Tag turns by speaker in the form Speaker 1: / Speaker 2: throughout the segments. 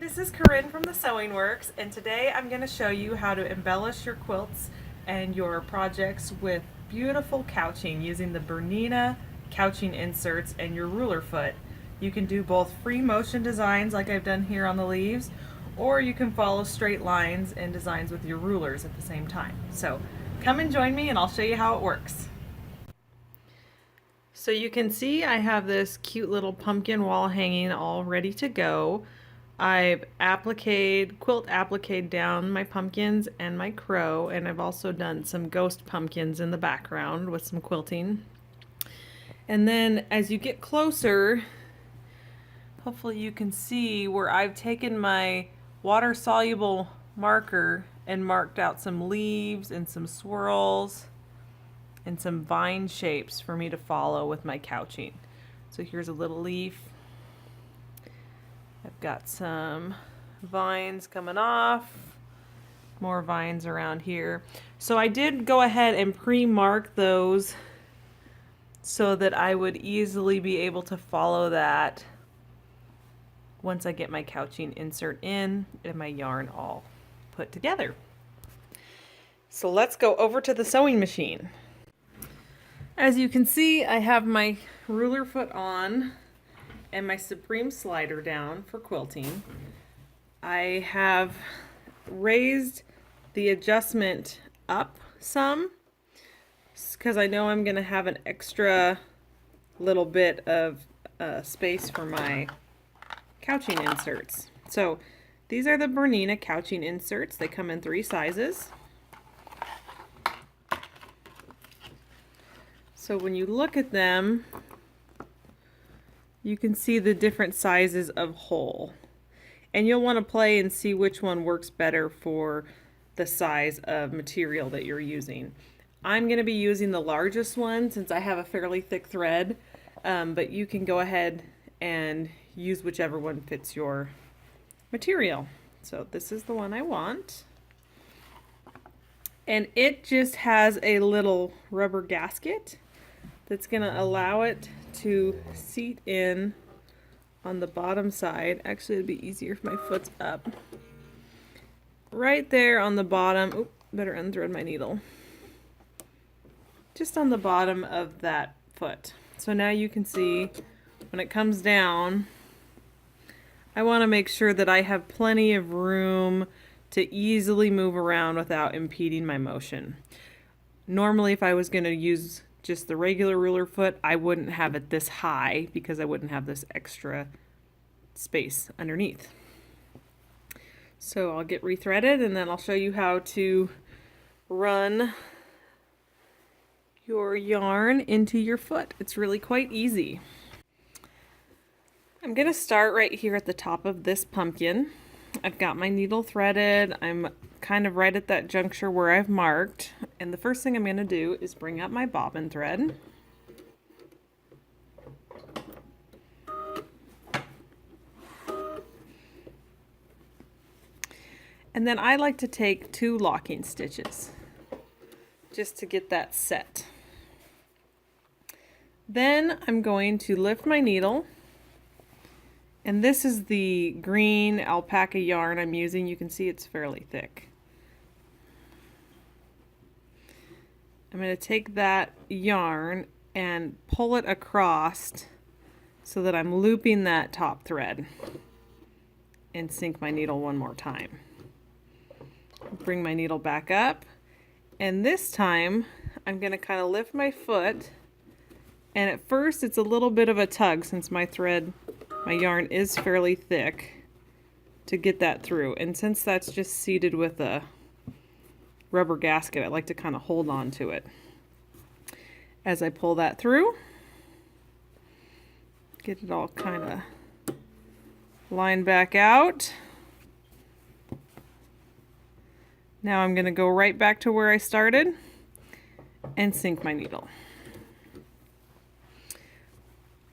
Speaker 1: This is Corinne from the Sewing Works, and today I'm going to show you how to embellish your quilts and your projects with beautiful couching using the Bernina couching inserts and your ruler foot. You can do both free motion designs like I've done here on the leaves, or you can follow straight lines and designs with your rulers at the same time. So come and join me and I'll show you how it works. So you can see I have this cute little pumpkin wall hanging all ready to go. I've quilt appliqued down my pumpkins and my crow, and I've also done some ghost pumpkins in the background with some quilting. And then as you get closer, hopefully you can see where I've taken my water-soluble marker and marked out some leaves and some swirls and some vine shapes for me to follow with my couching. So here's a little leaf. I've got some vines coming off, more vines around here. So I did go ahead and pre-mark those so that I would easily be able to follow that once I get my couching insert in and my yarn all put together. So let's go over to the sewing machine. As you can see, I have my ruler foot on and my Supreme slider down for quilting. I have raised the adjustment up some because I know I'm going to have an extra little bit of space for my couching inserts. So these are the Bernina couching inserts. They come in 3 sizes. So when you look at them, you can see the different sizes of hole. And you'll want to play and see which one works better for the size of material that you're using. I'm going to be using the largest one since I have a fairly thick thread, but you can go ahead and use whichever one fits your material. So this is the one I want. And it just has a little rubber gasket that's going to allow it to seat in on the bottom side. Actually, it'd be easier if my foot's up. Right there on the bottom. Oop, better unthread my needle. Just on the bottom of that foot. So now you can see when it comes down, I want to make sure that I have plenty of room to easily move around without impeding my motion. Normally, if I was going to use just the regular ruler foot, I wouldn't have it this high because I wouldn't have this extra space underneath. So I'll get rethreaded and then I'll show you how to run your yarn into your foot. It's really quite easy. I'm going to start right here at the top of this pumpkin. I've got my needle threaded. I'm kind of right at that juncture where I've marked. And the first thing I'm going to do is bring up my bobbin thread. And then I like to take 2 locking stitches just to get that set. Then I'm going to lift my needle. And this is the green alpaca yarn I'm using. You can see it's fairly thick. I'm going to take that yarn and pull it across so that I'm looping that top thread and sink my needle one more time. Bring my needle back up, and this time I'm going to kind of lift my foot, and at first it's a little bit of a tug since my yarn is fairly thick to get that through, and since that's just seated with a rubber gasket, I like to kind of hold on to it. As I pull that through, get it all kind of lined back out. Now I'm going to go right back to where I started and sink my needle.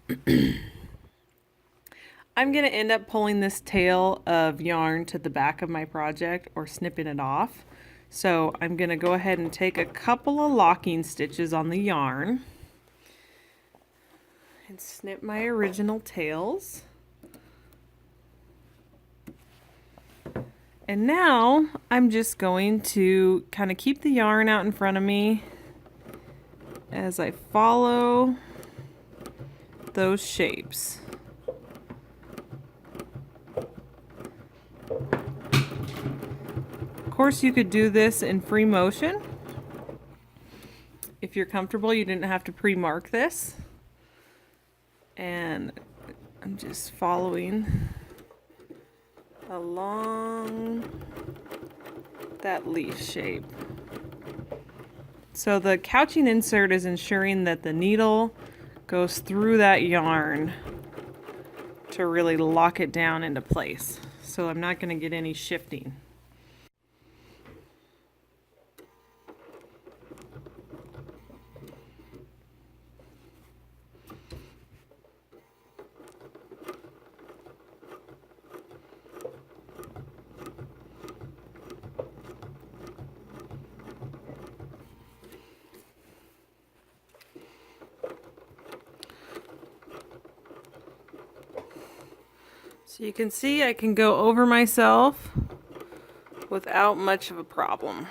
Speaker 1: I'm going to end up pulling this tail of yarn to the back of my project or snipping it off. So I'm going to go ahead and take a couple of locking stitches on the yarn and snip my original tails. And now I'm just going to kind of keep the yarn out in front of me as I follow those shapes. Of course, you could do this in free motion. If you're comfortable, you didn't have to pre-mark this. And I'm just following along that leaf shape. So the couching insert is ensuring that the needle goes through that yarn to really lock it down into place. So I'm not going to get any shifting. So you can see I can go over myself without much of a problem.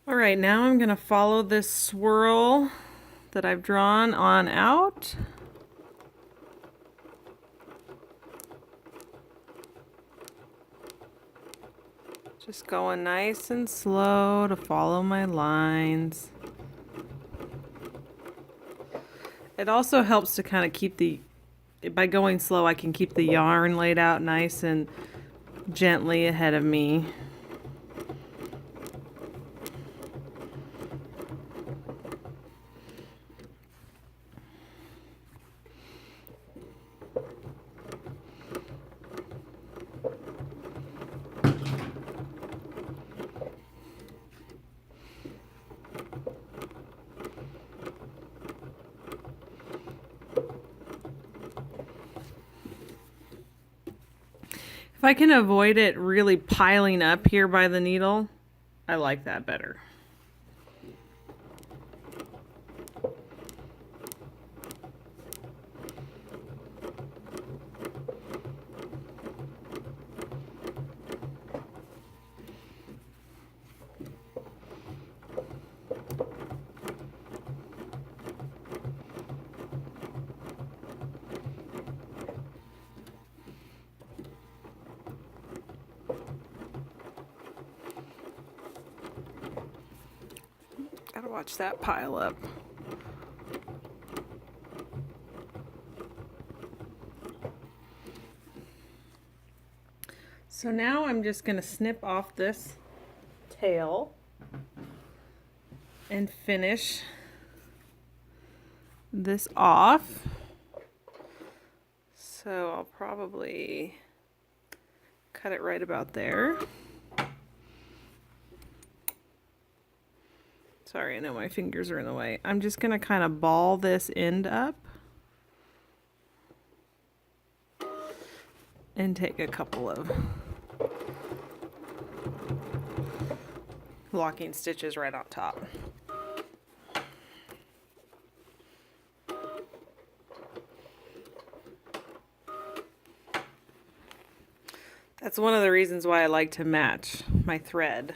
Speaker 1: All right, now I'm going to follow this swirl that I've drawn on out. Just going nice and slow to follow my lines. It also helps to kind of keep by going slow, I can keep the yarn laid out nice and gently ahead of me. If I can avoid it really piling up here by the needle, I like that better. Gotta watch that pile up. So now I'm just gonna snip off this tail and finish this off. So I'll probably cut it right about there. Sorry, I know my fingers are in the way. I'm just gonna kind of ball this end up and take a couple of locking stitches right on top. That's one of the reasons why I like to match my thread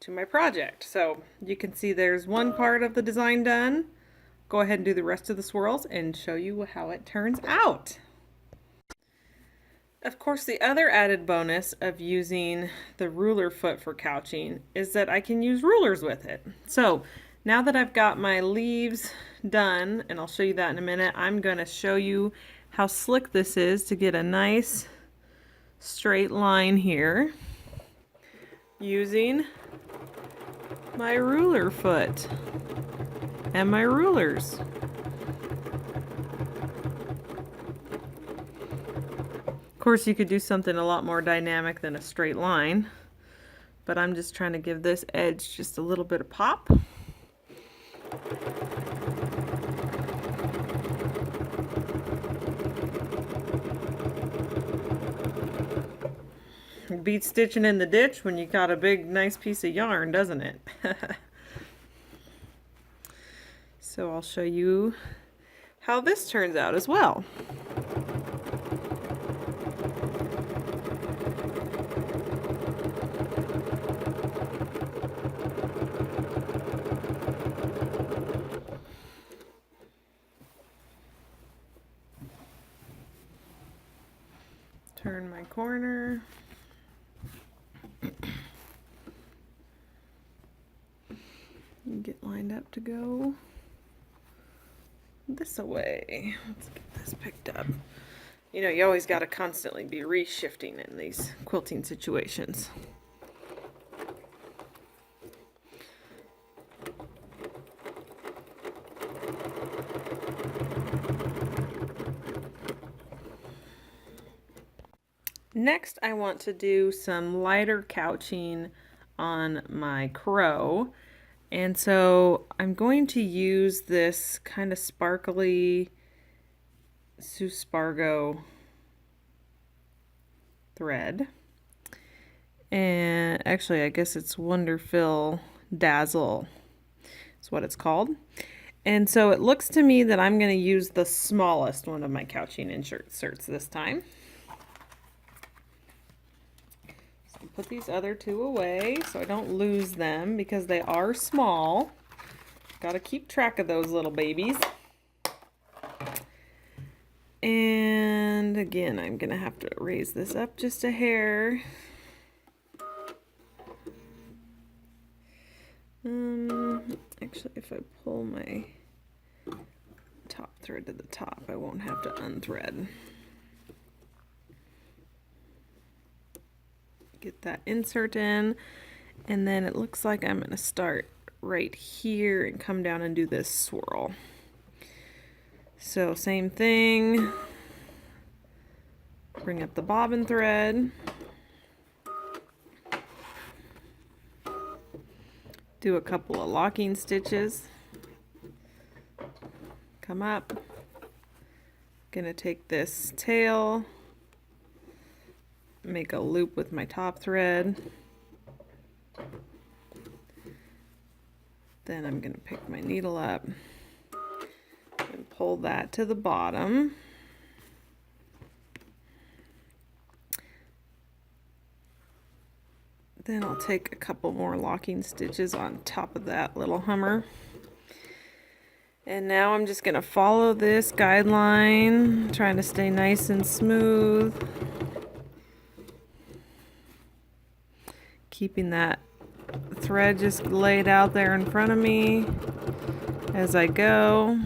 Speaker 1: to my project. So you can see there's one part of the design done. Go ahead and do the rest of the swirls and show you how it turns out. Of course, the other added bonus of using the ruler foot for couching is that I can use rulers with it. So now that I've got my leaves done, and I'll show you that in a minute, I'm going to show you how slick this is to get a nice straight line here using my ruler foot and my rulers. Of course, you could do something a lot more dynamic than a straight line, but I'm just trying to give this edge just a little bit of pop. It beats stitching in the ditch when you got a big nice piece of yarn, doesn't it? So I'll show you how this turns out as well. Turn my corner. Get lined up to go this way. Let's get this picked up. You know, you always got to constantly be re-shifting in these quilting situations. Next, I want to do some lighter couching on my crow. And so I'm going to use this kind of sparkly Suspargo thread. And actually, I guess it's Wonderfill Dazzle is what it's called. And so it looks to me that I'm going to use the smallest one of my couching inserts this time. So put these other two away so I don't lose them because they are small. Got to keep track of those little babies. And again, I'm going to have to raise this up just a hair. Actually, if I pull my top thread to the top, I won't have to unthread. Get that insert in, and then it looks like I'm going to start right here and come down and do this swirl. So same thing, bring up the bobbin thread, do a couple of locking stitches, come up, gonna take this tail, make a loop with my top thread, then I'm gonna pick my needle up and pull that to the bottom. Then I'll take a couple more locking stitches on top of that little hummer. And now I'm just going to follow this guideline, trying to stay nice and smooth. Keeping that thread just laid out there in front of me as I go.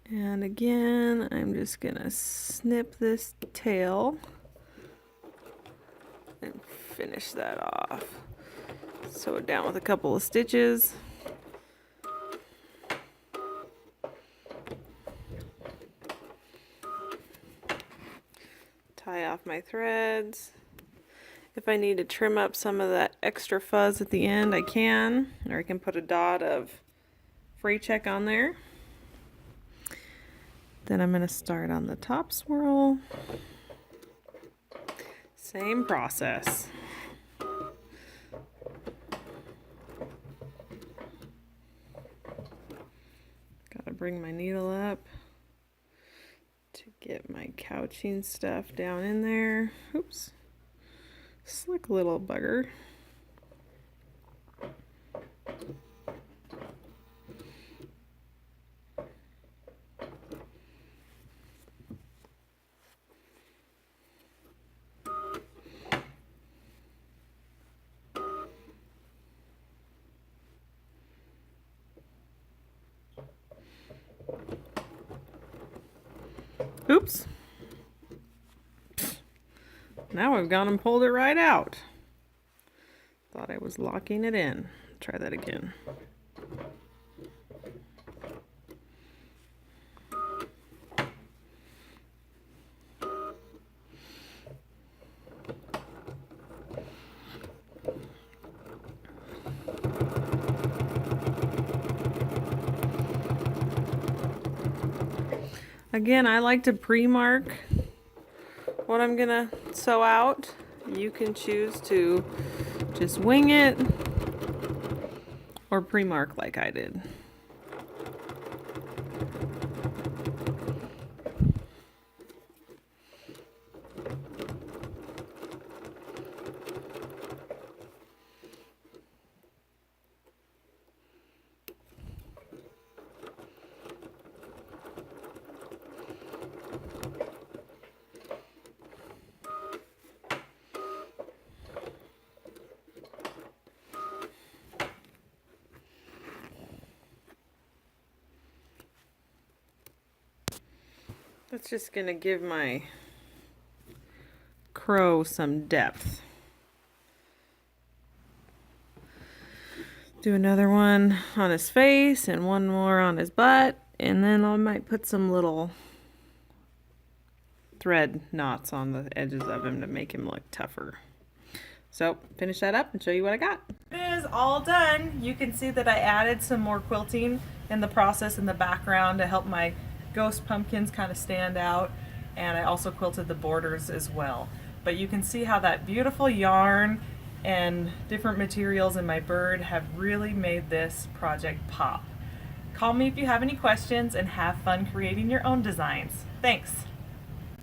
Speaker 1: And again, I'm just gonna snip this tail and finish that off. Sew it down with a couple of stitches. Tie off my threads. If I need to trim up some of that extra fuzz at the end, I can, or I can put a dot of fray check on there. Then I'm going to start on the top swirl. Same process. Got to bring my needle up to get my couching stuff down in there. Oops. Slick little bugger. Oops. Now I've gone and pulled it right out. Thought I was locking it in. Try that again. Again, I like to pre-mark what I'm gonna sew out. You can choose to just wing it or pre-mark like I did. That's just gonna give my crow some depth. Do another one on his face and one more on his butt, and then I might put some little thread knots on the edges of him to make him look tougher. So finish that up and show you what I got. It is all done. You can see that I added some more quilting in the process in the background to help my ghost pumpkins kind of stand out, and I also quilted the borders as well. But you can see how that beautiful yarn and different materials in my bird have really made this project pop. Call me if you have any questions, and have fun creating your own designs. Thanks.